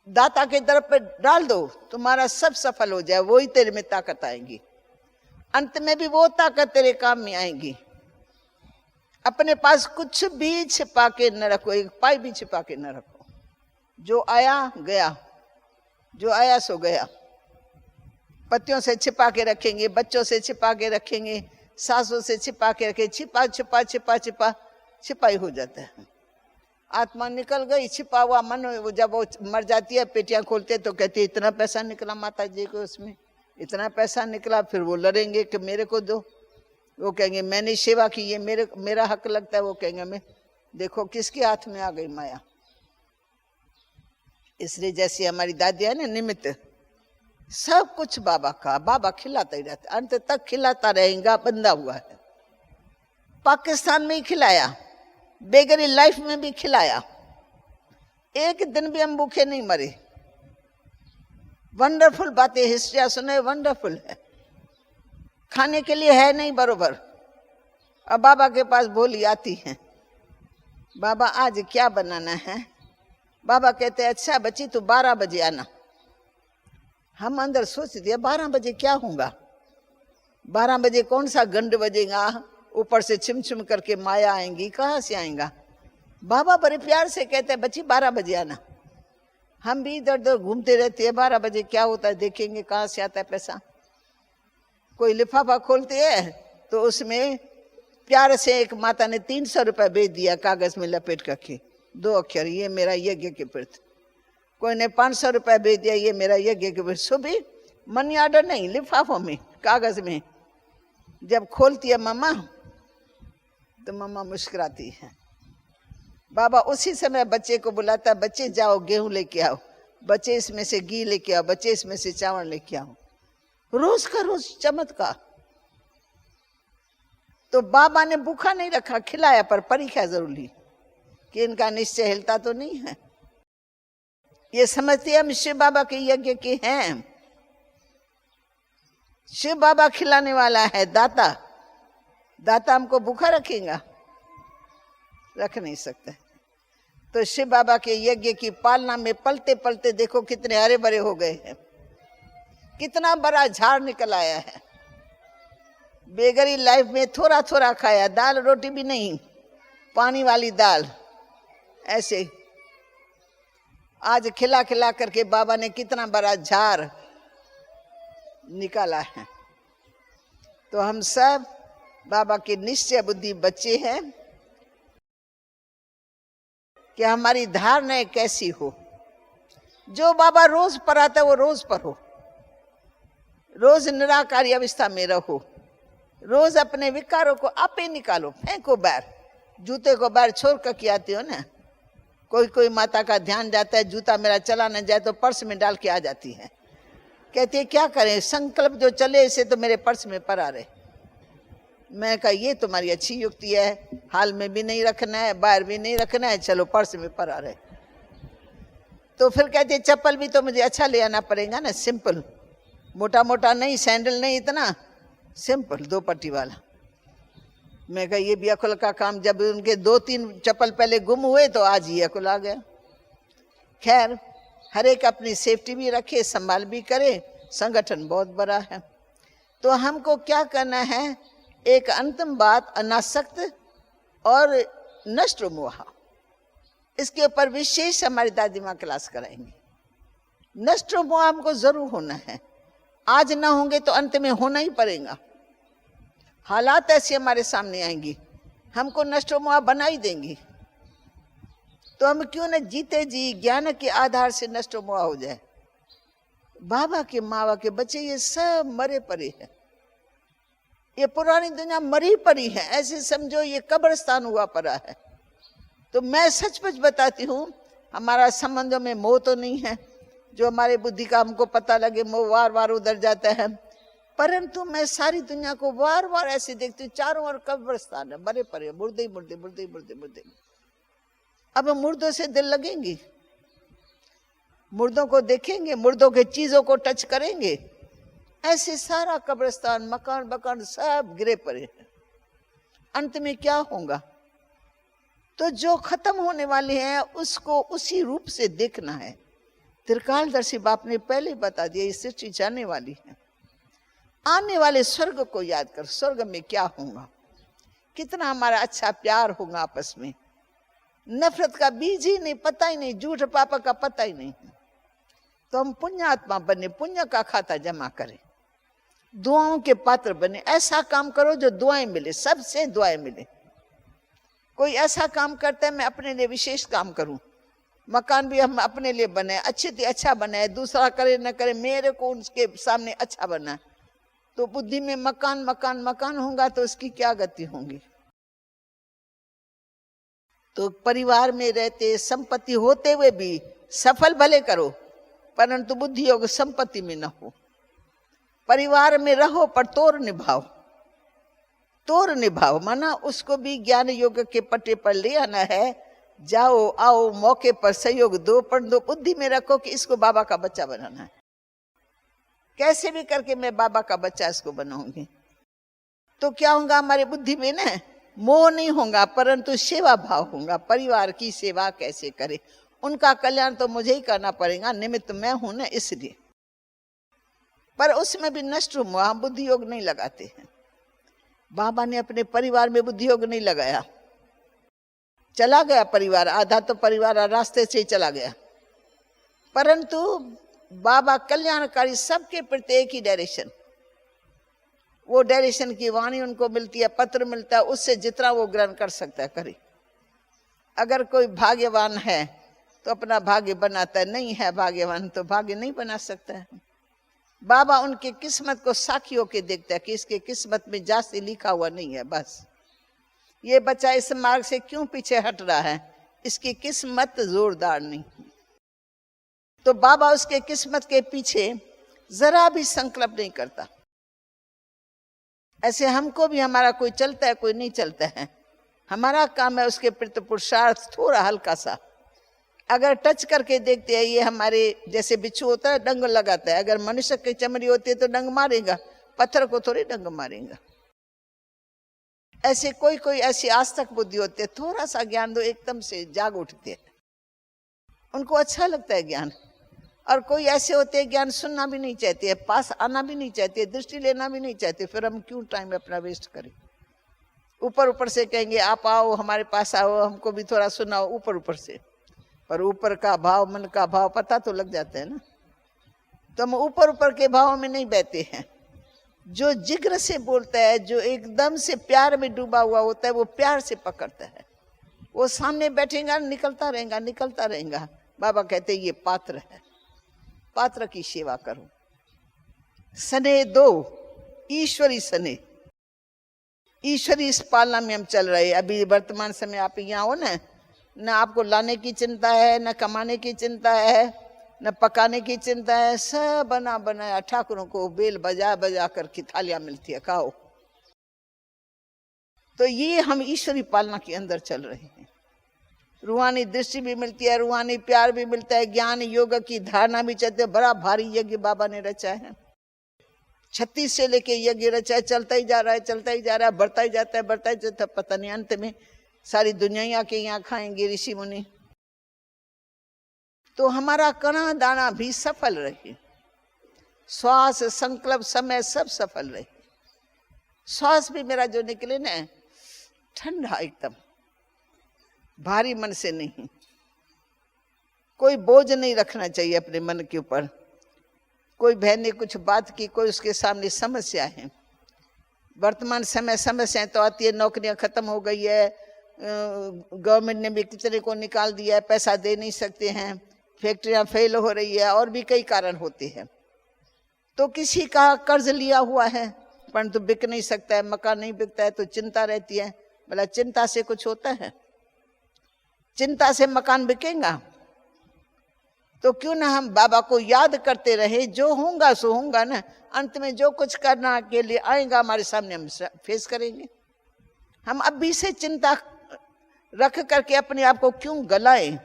दाता के तरफ पे डाल दो, तुम्हारा सब सफल हो जाए, वही तेरे में ताकत आएगी, अंत में भी वो ताकत तेरे काम में आएगी। अपने पास कुछ भी छिपा के न रखो, एक पाई भी छिपा के न रखो। जो आया गया, जो आया सो गया। पतियों से छिपा के रखेंगे, बच्चों से छिपा के रखेंगे, सासों से छिपा के रखें, छिपा छिपा छिपा छिपा छिपाई हो जाता है। आत्मा निकल गई, छिपा हुआ मन, जब वो मर जाती है, पेटियां खोलते तो कहती है इतना पैसा निकला माता जी को, उसमें इतना पैसा निकला। फिर वो लड़ेंगे कि मेरे को दो, वो कहेंगे मैंने सेवा की, ये मेरा हक लगता है। वो कहेंगे मैं, देखो किसके हाथ में आ गई माया। इसलिए जैसी हमारी दादी है ना, निमित्त सब कुछ बाबा का, बाबा खिलाता ही रहता, अंत तक खिलाता रहेगा, बंधा हुआ है। पाकिस्तान में ही खिलाया, बेगरी लाइफ में भी खिलाया, एक दिन भी हम भूखे नहीं मरे। वंडरफुल बातें, हिस्ट्रिया सुने, वंडरफुल है। खाने के लिए है नहीं बरोबर। अब बाबा के पास बोली आती है, बाबा आज क्या बनाना है? बाबा कहते हैं अच्छा बच्ची तू 12 बजे आना। हम अंदर सोच दिया 12 बजे क्या होगा, 12 बजे कौन सा गंड बजेगा, ऊपर से छिम छिम करके माया आएंगी, कहाँ से आएगा? बाबा बड़े प्यार से कहते हैं बच्ची 12 बजे आना। हम भी इधर उधर घूमते रहते हैं, 12 बजे क्या होता है देखेंगे, कहाँ से आता है पैसा। कोई लिफाफा खोलते है तो उसमें प्यार से एक माता ने 300 रुपये भेज दिया कागज में लपेट करके, 2 अक्षर, ये मेरा यज्ञ के प्रति। कोई ने 500 रुपये भेज दिया, ये मेरा यज्ञ के प्रति। सुबह मनी ऑर्डर नहीं, लिफाफों में, कागज में। जब खोलती है मम्मा तो मम्मा मुस्कुराती है। बाबा उसी समय बच्चे को बुलाता है, बच्चे जाओ गेहूं लेके आओ, बच्चे इसमें से घी लेके आओ, बच्चे इसमें से चावल लेके आओ। रोज का रोज चमत्कार। तो बाबा ने भूखा नहीं रखा, खिलाया, पर परीक्षा जरूर ली कि इनका निश्चय हिलता तो नहीं है। ये समझते हम शिव बाबा के यज्ञ के हैं। शिव बाबा खिलाने वाला है, दाता। दाता हमको भूखा रखेगा? रख नहीं सकता। तो शिव बाबा के यज्ञ की पालना में पलते पलते देखो कितने हरे भरे हो गए हैं, कितना बड़ा झाड़ निकल आया है। बेगरी लाइफ में थोड़ा थोड़ा खाया, दाल रोटी भी नहीं, पानी वाली दाल, ऐसे आज खिला खिला करके बाबा ने कितना बड़ा झाड़ निकाला है। तो हम सब बाबा के निश्चय बुद्धि बच्चे हैं कि हमारी धारणा कैसी हो। जो बाबा रोज पर आता है वो रोज पर हो, रोज निराकारी अवस्था में रहो, रोज अपने विकारों को आप ही निकालो, फेंको बाहर। जूते को बाहर छोड़ कर के आती हो ना, कोई माता का ध्यान जाता है, जूता मेरा चला न जाए तो पर्स में डाल के आ जाती है। कहती है क्या करें, संकल्प जो चले इसे तो मेरे पर्स में पड़ा रहे। मैं कहा ये तुम्हारी अच्छी युक्ति है, हाल में भी नहीं रखना है, बाहर भी नहीं रखना है, चलो पर्स में पड़ा रहे। तो फिर कहते चप्पल भी तो मुझे अच्छा ले आना पड़ेगा ना, सिंपल, मोटा मोटा नहीं, सैंडल नहीं, इतना सिंपल 2 पट्टी वाला। मैं कहा ये भी अकुल का काम। जब उनके 2-3 चप्पल पहले गुम हुए तो आज ये अकुल आ गया। खैर, हर एक अपनी सेफ्टी भी रखे, संभाल भी करे, संगठन बहुत बड़ा है। तो हमको क्या करना है, एक अंतिम बात, अनासक्त और नष्ट मोह, इसके ऊपर विशेष हमारी दादी माँ क्लास कराएंगी। नष्ट मोह हमको जरूर होना है, आज ना होंगे तो अंत में होना ही पड़ेगा। हालात ऐसे हमारे सामने आएंगी, हमको नष्ट मोह बना ही देंगी। तो हम क्यों न जीते जी ज्ञान के आधार से नष्ट मोह हो जाए। बाबा के मावा के बच्चे ये सब मरे पड़े हैं, ये पुरानी दुनिया मरी पड़ी है, ऐसे समझो ये कब्रिस्तान हुआ पड़ा है। तो मैं सचमुच बताती हूँ, हमारा संबंधों में मोह तो नहीं है, जो हमारे बुद्धि का हमको पता लगे मोह वार वार उधर जाता है, परंतु मैं सारी दुनिया को बार बार ऐसे देखती हूँ, चारों ओर कब्रिस्तान है, मरे पड़े, मुर्दे ही मुर्दे, मुर्दे ही मुर्दे, मुर्दे। अब मुर्दों से दिल लगेंगी, मुर्दों को देखेंगे, मुर्दों के चीजों को टच करेंगे, ऐसे सारा कब्रिस्तान, मकान मकान सब गिरे पड़े हैं। अंत में क्या होगा? तो जो खत्म होने वाले हैं उसको उसी रूप से देखना है। त्रिकालदर्शी बाप ने पहले बता दिया, ये सृष्टि जाने वाली है। आने वाले स्वर्ग को याद कर, स्वर्ग में क्या होगा, कितना हमारा अच्छा प्यार होगा आपस में, नफरत का बीज ही नहीं, पता ही नहीं, झूठ पापा का पता ही नहीं। तो हम पुण्यात्मा बने, पुण्य का खाता जमा करें, दुआओं के पात्र बने। ऐसा काम करो जो दुआएं मिले, सबसे दुआएं मिले। कोई ऐसा काम करता है मैं अपने लिए विशेष काम करूं, मकान भी हम अपने लिए बने, अच्छे से अच्छा बनाए, दूसरा करे न करे, मेरे को उसके सामने अच्छा बना। तो बुद्धि में मकान मकान मकान होगा तो उसकी क्या गति होगी। तो परिवार में रहते, संपत्ति होते हुए भी सफल भले करो, परंतु बुद्धि योग संपत्ति में न हो। परिवार में रहो पर तोड़ निभाओ, तोड़ निभाओ, माना उसको भी ज्ञान योग के पट्टे पर ले आना है। जाओ आओ, मौके पर सहयोग दो, पर दो बुद्धि में रखो कि इसको बाबा का बच्चा बनाना है। कैसे भी करके मैं बाबा का बच्चा इसको बनाऊंगी। तो क्या होगा, हमारे बुद्धि में ना मोह नहीं होगा, परंतु सेवा भाव होगा। परिवार की सेवा कैसे करे, उनका कल्याण तो मुझे ही करना पड़ेगा, निमित्त मैं हूं ना, इसलिए। पर उसमें भी नष्ट हुआ, बुद्धि योग नहीं लगाते हैं। बाबा ने अपने परिवार में बुद्धि योग नहीं लगाया, चला गया परिवार, आधा तो परिवार रास्ते से ही चला गया। परंतु बाबा कल्याणकारी, सबके प्रति एक ही डायरेक्शन, वो डायरेक्शन की वाणी उनको मिलती है, पत्र मिलता है, उससे जितना वो ग्रहण कर सकता है करे। अगर कोई भाग्यवान है तो अपना भाग्य बनाता है, नहीं है भाग्यवान तो भाग्य नहीं बना सकता है। बाबा उनके किस्मत को साखी होके देखता है कि इसके किस्मत में जास्ती लिखा हुआ नहीं है, बस ये बच्चा इस मार्ग से क्यों पीछे हट रहा है, इसकी किस्मत जोरदार नहीं। तो बाबा उसके किस्मत के पीछे जरा भी संकल्प नहीं करता। ऐसे हमको भी हमारा कोई चलता है, कोई नहीं चलता है, हमारा काम है उसके प्रति पुरुषार्थ थोड़ा हल्का सा। अगर टच करके देखते हैं, ये हमारे जैसे बिच्छू होता है डंग लगाता है, अगर मनुष्य की चमड़ी होती है तो डंग मारेगा, पत्थर को थोड़ी डंग मारेगा। ऐसे कोई कोई ऐसी आस्तिक बुद्धि होती है, थोड़ा सा ज्ञान दो एकदम से जाग उठते हैं, उनको अच्छा लगता है ज्ञान। और कोई ऐसे होते हैं ज्ञान सुनना भी नहीं चाहते, पास आना भी नहीं चाहते, दृष्टि लेना भी नहीं चाहते, फिर हम क्यों टाइम अपना वेस्ट करें। ऊपर ऊपर से कहेंगे आप आओ हमारे पास आओ, हमको भी थोड़ा सुनाओ, ऊपर ऊपर से, पर ऊपर का भाव, मन का भाव पता तो लग जाता है ना। तो हम ऊपर ऊपर के भाव में नहीं बहते हैं। जो जिग्र से बोलता है, जो एकदम से प्यार में डूबा हुआ होता है, वो प्यार से पकड़ता है। वो सामने बैठेगा, निकलता रहेगा, निकलता रहेगा। बाबा कहते ये पात्र है, पात्र की सेवा करो, स्नेह दो, ईश्वरी स्नेह, ईश्वरी इस पालना में हम चल रहे हैं। अभी वर्तमान समय आप यहाँ हो ना आपको लाने की चिंता है, न कमाने की चिंता है, न पकाने की चिंता है, सब बना बनाया ठाकुरों को बेल बजा बजा कर की थालियां मिलती है, खाओ। तो ये हम ईश्वरी पालना के अंदर चल रहे हैं। रूहानी दृष्टि भी मिलती है, रूहानी प्यार भी मिलता है, ज्ञान योग की धारणा भी चलती है। बड़ा भारी यज्ञ बाबा ने रचा है, 36 से लेके यज्ञ रचा है, चलता ही जा रहा है, चलता ही जा रहा है, बढ़ता ही जाता है, बढ़ता ही जाता है। पता नहीं अंत में सारी दुनिया ही आके यहाँ खाएंगे ऋषि मुनि। तो हमारा कणा दाना भी सफल रहे, श्वास संकल्प समय सब सफल रहे। श्वास भी मेरा जो निकले ना ठंडा, एकदम भारी मन से नहीं। कोई बोझ नहीं रखना चाहिए अपने मन के ऊपर। कोई बहन ने कुछ बात की, कोई उसके सामने समस्या है। वर्तमान समय समस्याएं तो आती है, नौकरियां खत्म हो गई है, गवर्नमेंट ने भी कितने को निकाल दिया है, पैसा दे नहीं सकते हैं, फैक्ट्रियां फेल हो रही है, और भी कई कारण होते हैं। तो किसी का कर्ज लिया हुआ है परंतु बिक नहीं सकता है, मकान नहीं बिकता है, तो चिंता रहती है। बोला चिंता से कुछ होता है? चिंता से मकान बिकेगा? तो क्यों ना हम बाबा को याद करते रहे, जो होगा सो होगा ना। अंत में जो कुछ करना के लिए आएगा हमारे सामने, हम फेस करेंगे। हम अभी से चिंता रख करके अपने आप को क्यों गलाएं?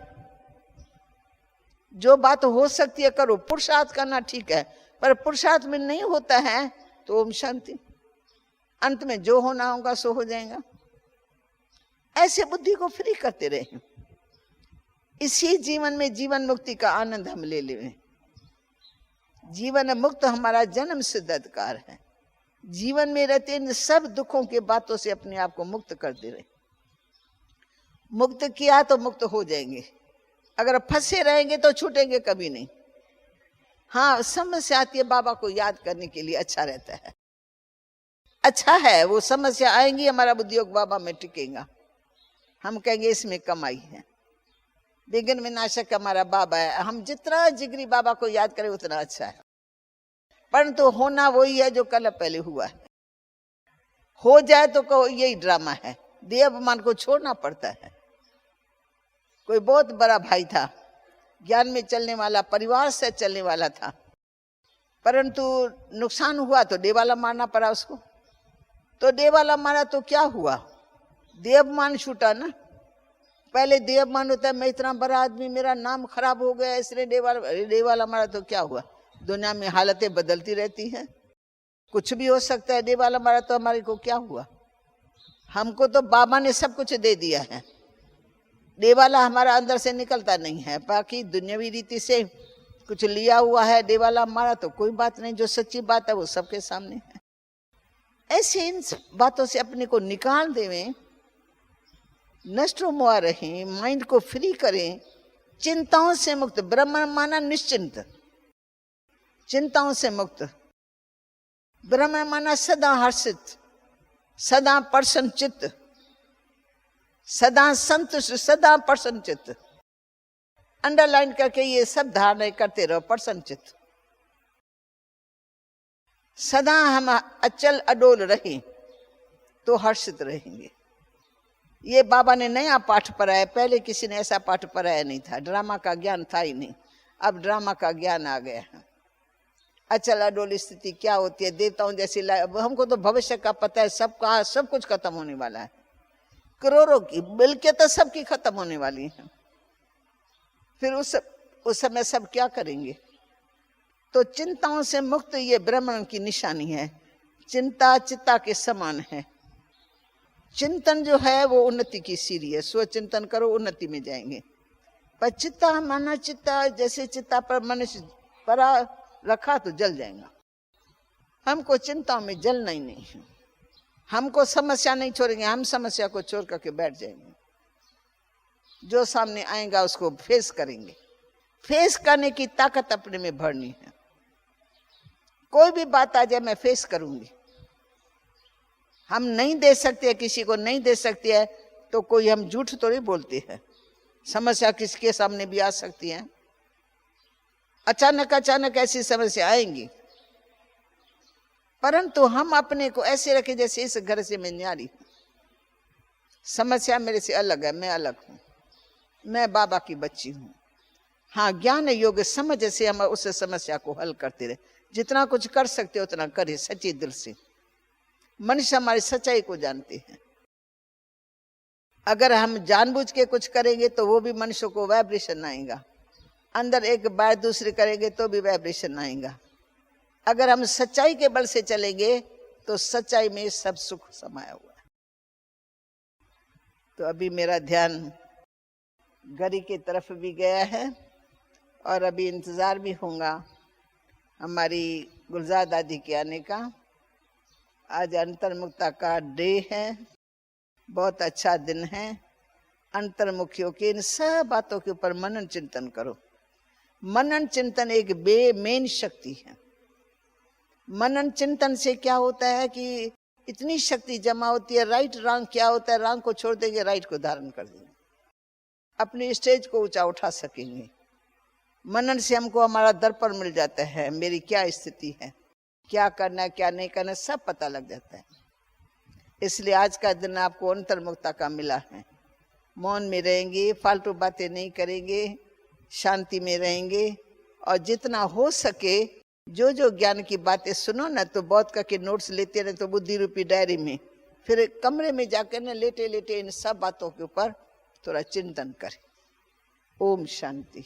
जो बात हो सकती है करो, पुरुषार्थ करना ठीक है, पर पुरुषार्थ में नहीं होता है तो ओम शांति। अंत में जो होना होगा सो हो जाएगा। ऐसे बुद्धि को फ्री करते रहे। इसी जीवन में जीवन मुक्ति का आनंद हम ले लें। जीवन मुक्त हमारा जन्म सिद्ध अधिकार है। जीवन में रहते इन सब दुखों के बातों से अपने आप को मुक्त करते रहे। मुक्त किया तो मुक्त हो जाएंगे, अगर फंसे रहेंगे तो छूटेंगे कभी नहीं। हाँ, समस्या आती है, बाबा को याद करने के लिए अच्छा रहता है। अच्छा है, वो समस्या आएंगी, हमारा बुद्धि योग बाबा में टिकेगा। हम कहेंगे इसमें कमाई है। विघ्न विनाशक हमारा बाबा है। हम जितना जिगरी बाबा को याद करें उतना अच्छा है। परंतु होना वही है जो कल पहले हुआ है। हो जाए तो कहो यही ड्रामा है, देह अभिमान को छोड़ना पड़ता है। कोई बहुत बड़ा भाई था, ज्ञान में चलने वाला, परिवार से चलने वाला था, परंतु नुकसान हुआ तो देवाला मारना पड़ा उसको। तो देवाला मारा तो क्या हुआ? देह अभिमान छूटा ना। पहले देह अभिमान होता है, मैं इतना बड़ा आदमी, मेरा नाम खराब हो गया, इसने देवाला मारा तो क्या हुआ? दुनिया में हालतें बदलती रहती हैं, कुछ भी हो सकता है। देवाला मारा तो हमारे को क्या हुआ? हमको तो बाबा ने सब कुछ दे दिया है। देवाला हमारा अंदर से निकलता नहीं है। बाकी दुनियावी रीति से कुछ लिया हुआ है, देवाला मारा तो कोई बात नहीं। जो सच्ची बात है वो सबके सामने है। ऐसे इन बातों से अपने को निकाल देवें, नष्ट मोआ रहें, माइंड को फ्री करें, चिंताओं से मुक्त। ब्रह्म माना निश्चिंत, चिंताओं से मुक्त। ब्रह्म माना सदा हर्षित, सदा प्रसन्न चित्त, सदा संतुष्ट, सदा प्रसन्न चित्त। अंडरलाइन करके ये सब धारणा करते रहो। प्रसन्न चित्त, सदा हम अचल अडोल रहें तो हर्षित रहेंगे। ये बाबा ने नया पाठ पढ़ाया, पहले किसी ने ऐसा पाठ पढ़ाया नहीं था। ड्रामा का ज्ञान था ही नहीं, अब ड्रामा का ज्ञान आ गया है। अचल अडोल स्थिति क्या होती है? देवताओं जैसी हमको तो भविष्य का पता है, सबका सब कुछ खत्म होने वाला है। करोड़ों की मिलके तो सबकी खत्म होने वाली है। फिर उस समय सब क्या करेंगे? तो चिंताओं से मुक्त ये ब्राह्मण की निशानी है। चिंता चित्ता के समान है। चिंतन जो है वो उन्नति की सीढ़ी है। स्वचिंतन करो, उन्नति में जाएंगे। पर चित्ता माना चित्ता, जैसे चित्ता पर मनुष्य परा रखा तो जल जाएगा। हमको चिंताओं में जलना ही नहीं है। हमको समस्या नहीं छोड़ेंगे, हम समस्या को छोड़ करके बैठ जाएंगे। जो सामने आएगा उसको फेस करेंगे। फेस करने की ताकत अपने में भरनी है। कोई भी बात आ जाए मैं फेस करूंगी। हम नहीं दे सकते, किसी को नहीं दे सकते है तो कोई हम झूठ तो नहीं बोलते हैं। समस्या किसके सामने भी आ सकती है। अचानक अचानक ऐसी समस्या आएंगी, परंतु हम अपने को ऐसे रखें जैसे इस घर से मैं न्यारी हूं। समस्या मेरे से अलग है, मैं अलग हूं, मैं बाबा की बच्ची हूं। हाँ, ज्ञान योग समझ से हम उस समस्या को हल करते रहे। जितना कुछ कर सकते उतना करें सच्चे दिल से। मनुष्य हमारी सच्चाई को जानते हैं। अगर हम जानबूझ के कुछ करेंगे तो वो भी मनुष्य को वाइब्रेशन आएगा। अंदर एक बात दूसरी करेंगे तो भी वाइब्रेशन आएगा। अगर हम सच्चाई के बल से चलेंगे तो सच्चाई में सब सुख समाया हुआ है। तो अभी मेरा ध्यान घड़ी की तरफ भी गया है और अभी इंतजार भी होगा हमारी गुलजार दादी के आने का। आज अंतर्मुखता का डे है, बहुत अच्छा दिन है। अंतर्मुखियों के इन सब बातों के ऊपर मनन चिंतन करो। मनन चिंतन एक मेन शक्ति है। मनन चिंतन से क्या होता है कि इतनी शक्ति जमा होती है। राइट रॉन्ग क्या होता है, रॉन्ग को छोड़ देंगे, राइट को धारण कर देंगे, अपनी स्टेज को ऊंचा उठा सकेंगे। मनन से हमको हमारा दर्पण मिल जाता है, मेरी क्या स्थिति है, क्या करना क्या नहीं करना सब पता लग जाता है। इसलिए आज का दिन आपको अंतर्मुखता का मिला है। मौन में रहेंगे, फालतू बातें नहीं करेंगे, शांति में रहेंगे और जितना हो सके जो जो ज्ञान की बातें सुनो ना तो बहुत करके नोट्स लेते रहे तो बुद्धि रूपी डायरी में, फिर कमरे में जाकर ना लेटे लेटे इन सब बातों के ऊपर थोड़ा चिंतन करें। ओम शांति।